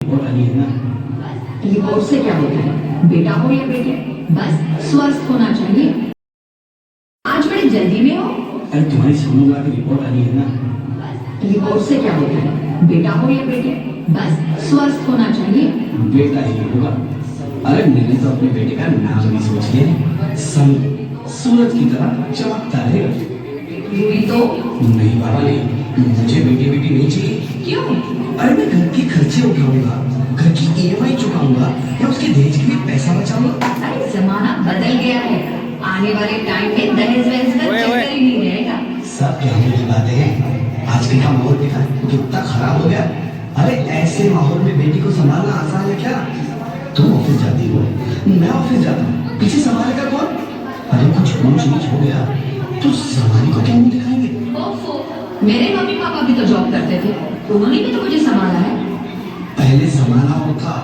Report आई है ना। Report से क्या होता है? बेटा हो या बेटे, बस स्वस्थ होना चाहिए। आज बड़ी जल्दी में हो। अरे तुम्हारी सोनोग्राफी रिपोर्ट आई है ना। रिपोर्ट से क्या होता है? बेटा हो या बेटे, बस स्वस्थ होना चाहिए। बेटा ही होगा। अरे मैंने तो अपने बेटे का नाम भी सोच लिया, सन। सूरज की तरह चमकता रहेगा। रूही तो नहीं बाबा नहीं, मुझे बेटी बेटी नहीं चाहिए। क्यों? अरे मैं घर के खर्चे उठाऊंगा, घर की ईएमआई चुकाऊंगा, या उसके दहेज के लिए पैसा बचाऊंगा। अरे जमाना बदल गया है। आने वाले टाइम में दहेज वहेज का चक्कर ही नहीं रहेगा। सब कहने की बातें हैं। आजकल का माहौल देखा है कितना खराब हो गया। अरे ऐसे माहौल में बेटी को संभालना आसान है क्या? तुम ऑफिस जाती हो, मैं ऑफिस जाता हूँ, पीछे संभालेगा कौन? अरे कुछ ऊंच नीच हो गया तो समाज को क्या मुंह दिखाएंगे? ओफो, मेरे मम्मी पापा भी तो जॉब करते थे, उन्होंने भी तो मुझे संभाला है। पहले जमाना और था,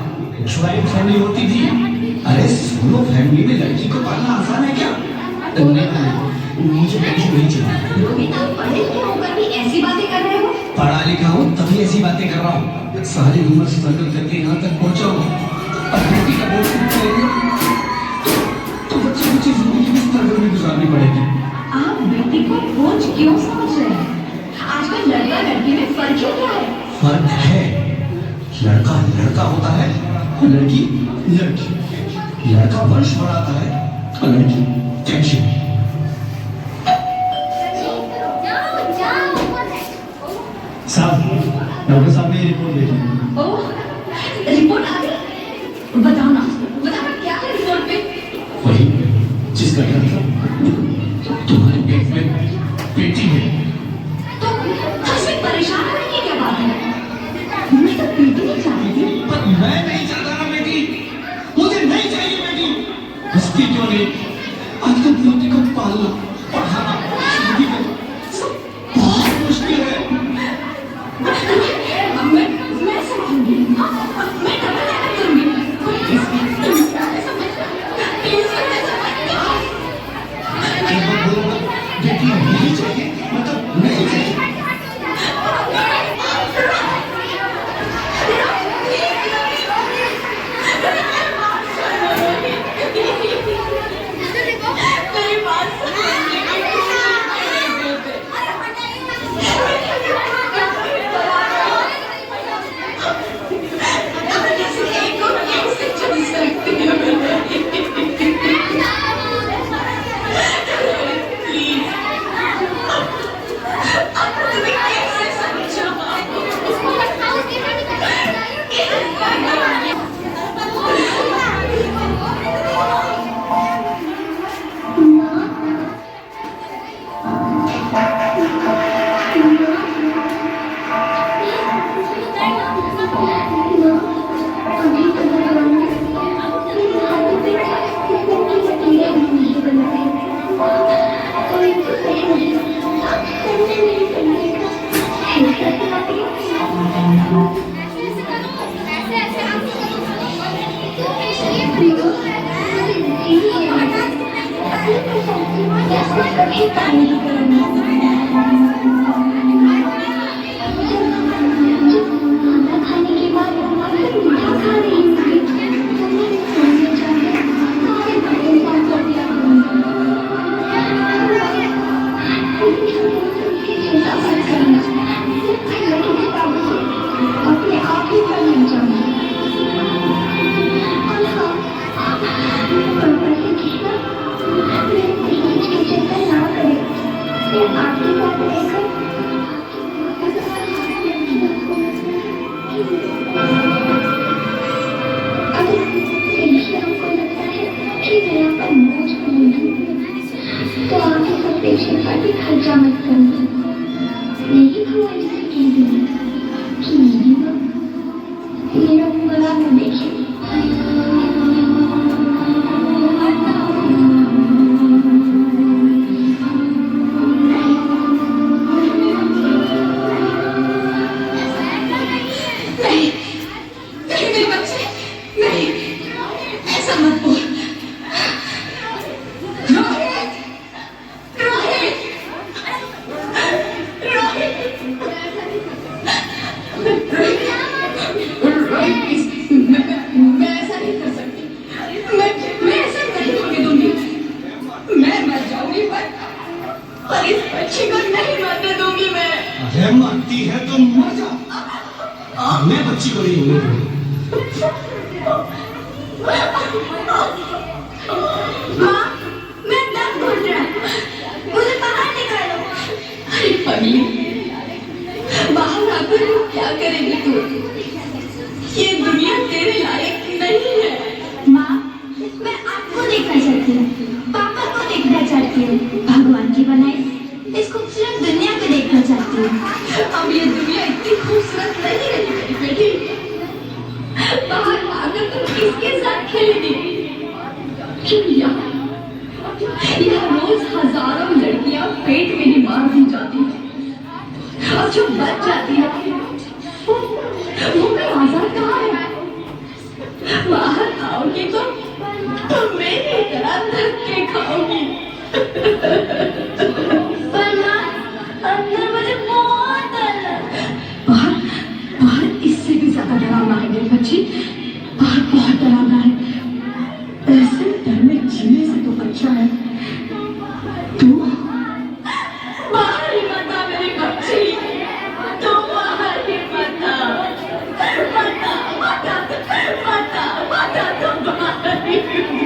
ज्वाइंट फैमिली होती थी। अरे सोलो फैमिली में लड़की को पालना आसान है क्या? मुझे टेंशन नहीं चाहिए। रोहित, आप पढ़े लिखे होकर भी ऐसी बातें कर रहे हो? पढ़ा लिखा हूँ तभी ऐसी बातें कर रहा हूँ। सारी उम्र स्ट्रगल करके यहाँ तक पहुँचा हूँ। अब बेटी का बोझ तो बच्चे की जिंदगी किस स्ट्रगल में गुजारनी पड़ेगी। आप बेटी को बोझ क्यों समझ रहे हैं? आजकल लड़का लड़की में फर्क ही क्या है? फर्क है, लड़का लड़का होता है और लड़की लड़की। लड़का वंश बढ़ाता है और लड़की टेंशन। साहब, डॉक्टर साहब ने रिपोर्ट देखी। ओह, रिपोर्ट आ गई? बताओ ना क्या है रिपोर्ट पे? वही जिसका डर था, तुम्हारे पेट में बेटी है। तो इसमें परेशान होने की क्या बात है? मैं तो बेटी नहीं चाहती थी। पर मैं नहीं चाहता ना बेटी, मुझे नहीं चाहिए बेटी। हंसती क्यों नहीं? आजकल बेटी को पालना, पढ़ाना, शादी करना सब बहुत मुश्किल है। मैं समझूंगी। मैं डबल मेहनत करूंगी। एक बार बोलो ना, बेटी नहीं चाहिए मतलब नहीं चाहिए। मेरी बात खर्चा मत करना। यही भगवान से कह दिया कि मेरी माँ मेरा बड़ा मुँह देखे। रोहित, बच्ची को नहीं होने दूंगा। माँ, मैं दम घुट रहा है, मुझे बाहर निकालो। अरे पगली, बाहर आकर क्या करेगी तू? ये दुनिया तेरे लायक नहीं है। माँ, मैं आपको देखना चाहती हूँ, पापा को देखना चाहती हूँ, भगवान की बनाई इस खूबसूरत दुनिया को देखना चाहती हूँ। अब ये दुनिया इतनी खूबसूरत नहीं रही मेरी बेटी। बाहर आकर तुम किसके साथ खेलेगी? क्यों यहाँ रोज हजारों लड़कियां पेट में ही मार दी जाती है, और जो बच जाती है वो मैं आजाद कहाँ है? बाहर आओगी तो मेरी तरह धक्के खाओगी। पर माँ, अंदर मुझे बहुत डर लग रहा है। बाहर बाहर इससे भी ज्यादा डरावना है मेरी बच्ची, बाहर बहुत डरावना है। ऐसे डर में जीने से तो अच्छा है तू बाहर ही मत आ मेरी बच्ची, तू बाहर ही मत आ, मत आ, मत आ, मत आ, मत आ, तू बाहर ही मत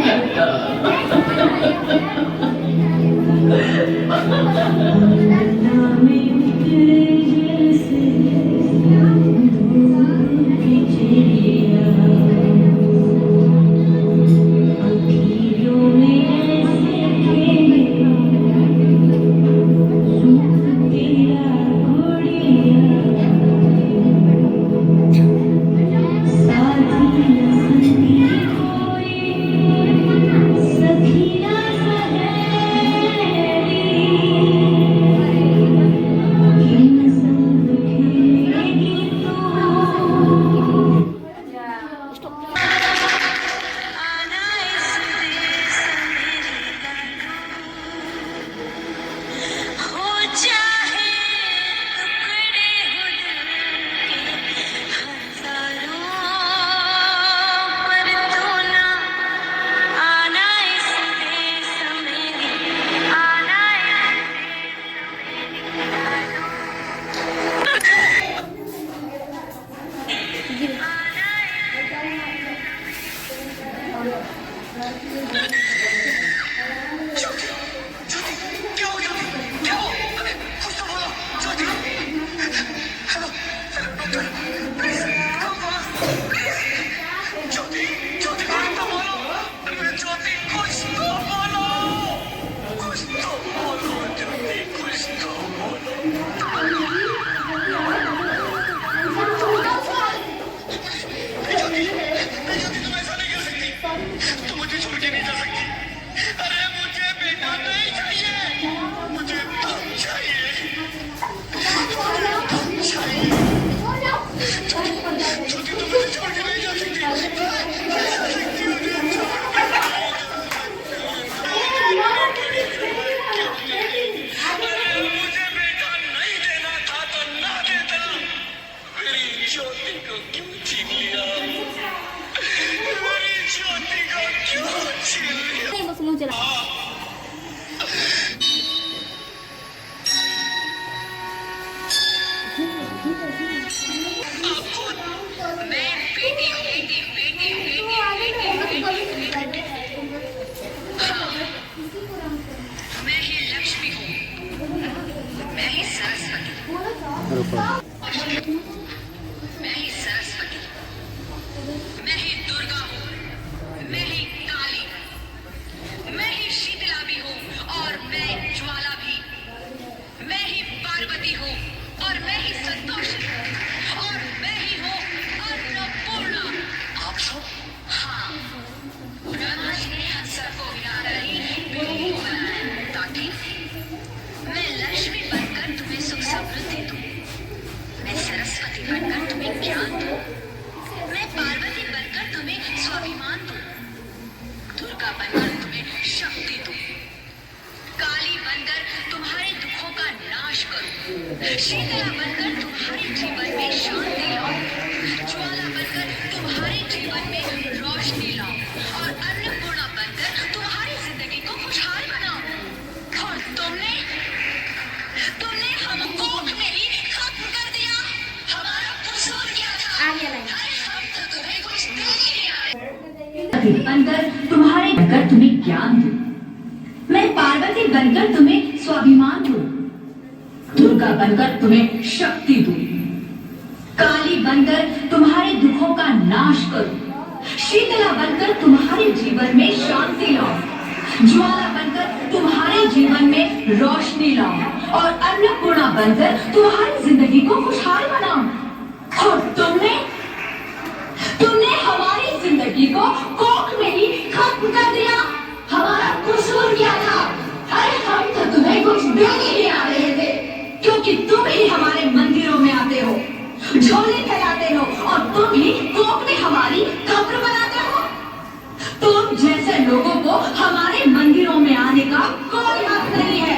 मैं ही सरस्वती, मैं ही दुर्गा हूँ, मैं ही काली, मैं ही शीतला भी हूँ और मैं ज्वाला भी, मैं ही पार्वती हूँ और मैं ही संतोषी और मैं ही हूँ अन्नपूर्णा। आप सब? हाँ, ब्रह्मश्री सबको हिला रही बेटी को बनाया ताकि मैं लक्ष्मी बनकर तुम्हें सुख समृद्धि दूँ, मैं सरस्वती बनकर तुम्हें ज्ञान दूँ, मैं पार्वती बनकर तुम्हें स्वाभिमान दूँ, दुर्गा बनकर तुम्हें शक्ति दूँ, काली बनकर तुम्हारे दुखों का नाश करूँ, शीतला बनकर तुम्हारे जीवन में शांति लाऊं, ज्वाला बनकर तुम्हारे जीवन में रोशनी लाऊं और अन्नपूर्णा बनकर तुम्हारी जिंदगी को खुशहाल बनाऊं। और तुमने हमको में ही खत्म कर दिया। हमारा कसूर क्या था? शक्ति बनकर तुम्हारे बनकर तुम्हें ज्ञान दूं, मैं पार्वती बनकर तुम्हें स्वाभिमान दूं, दुर्गा बनकर तुम्हें शक्ति दूं, काली बनकर तुम्हारे दुखों का नाश करूं, शीतला बनकर तुम्हारे जीवन में शांति लाऊं, ज्वाला बनकर तुम्हारे जीवन में रोशनी लाऊं और अन्नपूर्णा बनकर तुम्हारी जिंदगी को खुशहाल बनाऊं। और तुमने हमारी जिंदगी को कोख में ही खत्म कर दिया। हमारा कसूर क्या था? अरे हम तो तुम्हें कुछ देने ही आ रहे थे, क्योंकि तुम ही हमारे मंदिरों में आते हो, झोले फैलाते हो और तुम ही कोख में हमारी कब्र बनाते हो। तुम जैसे लोगों को हमारे मंदिरों में आने का कोई हक नहीं है,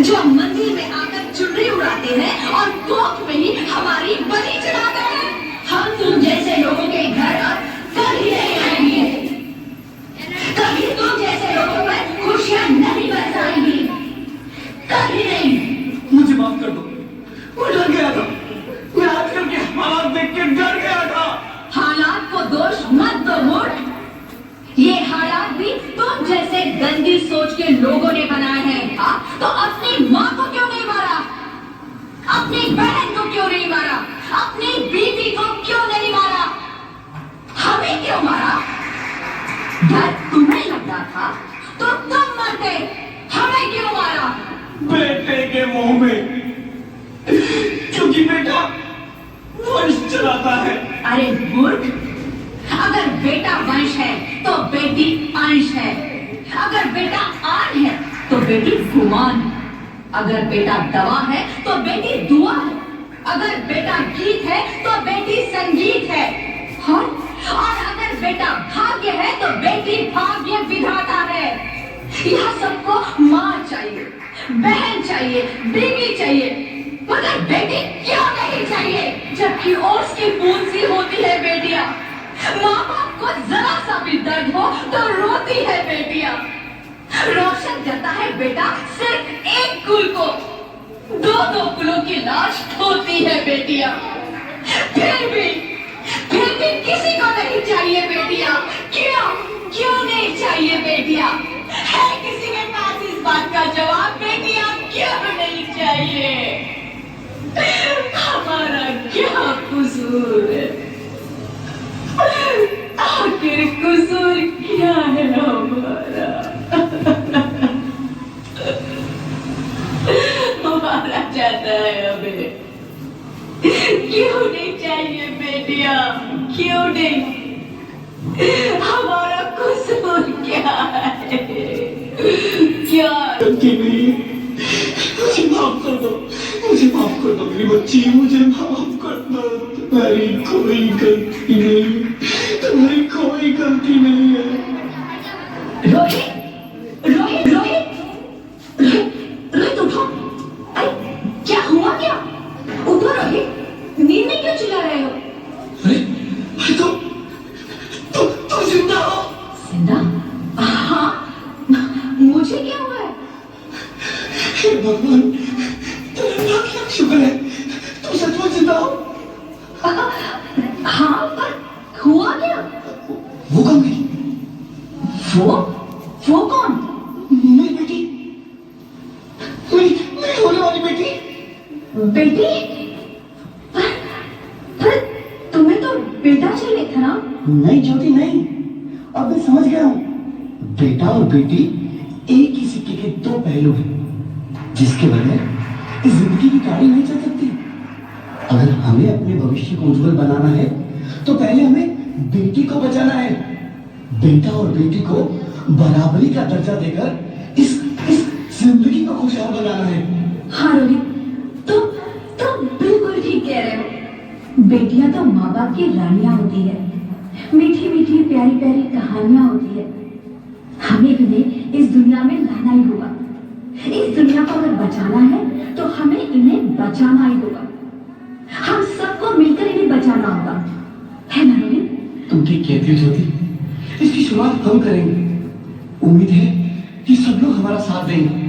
जो मंदिर में आकर चुनरी उड़ाते हैं और कोख में ही हमारी बलि चढ़ाते हैं। हम तुम जैसे लोगों के घर अब कभी नहीं आएंगे, कभी तुम जैसे लोगों पर खुशियां नहीं बरसाएंगी, कभी नहीं। मुझे माफ कर दो, मैं डर गया था, मैं आजकल के हालात देख के डर गया था। हालात को दोष मत दो मूर्ख, ये हालात भी तुम जैसे गंदी सोच के लोगों ने बनाए हैं। हाँ, तो अपनी माँ को क्यों नहीं मारा? अपनी बहन को क्यों नहीं मारा? अपनी बीवी को क्यों नहीं मारा? हमें क्यों मारा? डर तुम्हें लगता था तो तुम मरते, हमें क्यों मारा? बेटे के मुंह में, क्योंकि बेटा वंश चलाता है। अरे मूर्ख, अगर बेटा वंश है तो बेटी अंश है, अगर बेटा आन है तो बेटी गुमान है, अगर बेटा दवा है तो बेटी दुआ है, अगर बेटा गीत है तो बेटी संगीत है, और अगर बेटा भाग्य है तो बेटी भाग्य विधाता है। यह सबको माँ चाहिए, बहन चाहिए, बीवी चाहिए, मगर बेटी क्यों नहीं चाहिए? जबकि ओस की बूंद सी होती है बेटियां, माँ बाप को जरा सा भी दर्द हो तो रोती है बेटियां, रोशन करता है बेटा सिर्फ एक कुल को, दो कुलों की लाश ढोती है बेटियां। फिर भी किसी को नहीं चाहिए बेटियां। क्यों नहीं चाहिए बेटियां? है किसी के पास इस बात का जवाब? बेटियां क्यों नहीं चाहिए? हमारा क्या कसूर है? आखिर कसूर क्या है हमारा? हमारा चाहता है हमें, क्यों नहीं चाहिए बेटियां? क्यों नहीं? हमारा कसूर क्या है? क्या गलती नहीं, मुझे माफ कर दो, मुझे माफ कर दो मेरी बच्ची, मुझे माफ कर दो। तुम्हारी कोई गलती नहीं, तुम्हारी कोई गलती नहीं है। रोहित, रोहित, रोहित, रोहित उठो। अरे क्या हुआ? क्या उठो रोहित, नींद में क्यों चिल्ला रहे हो? अरे तुम जिंदा हो? जिंदा? हाँ, मुझे क्या हुआ है? हे भगवान, तेरा लाख शुक्र है, तुम सचमुच जिंदा हो। हाँ, पर हुआ क्या? वो कौन गई? वो कौन? मेरी बेटी, मेरी होने वाली बेटी। बेटी? पर तुम्हें तो बेटा चाहिए था ना? नहीं ज्योति नहीं, अब मैं समझ गया हूँ। बेटा और बेटी एक ही सिक्के के दो पहलू हैं, जिसके बगैर इस जिंदगी की गाड़ी नहीं चल सकती। अगर हमें अपने भविष्य को उज्जवल बनाना है तो पहले हमें बेटी को बचाना है। बेटा और बेटी को बराबरी का दर्जा देकर इस जिंदगी को खुशहाल बनाना है। हाँ रोहित, तुम बिल्कुल ठीक कह रहे हो। बेटियां तो माँ बाप की रानियां होती है, मीठी मीठी प्यारी प्यारी कहानियां होती है। हमें इन्हें इस दुनिया में लाना ही होगा। इस दुनिया को अगर बचाना है तो हमें इन्हें बचाना ही होगा। हम सबको मिलकर इन्हें बचाना होगा, है ना रोहित? तुम ठीक कहती हो ज्योति, इसकी शुरुआत हम करेंगे। उम्मीद है कि सब लोग हमारा साथ देंगे।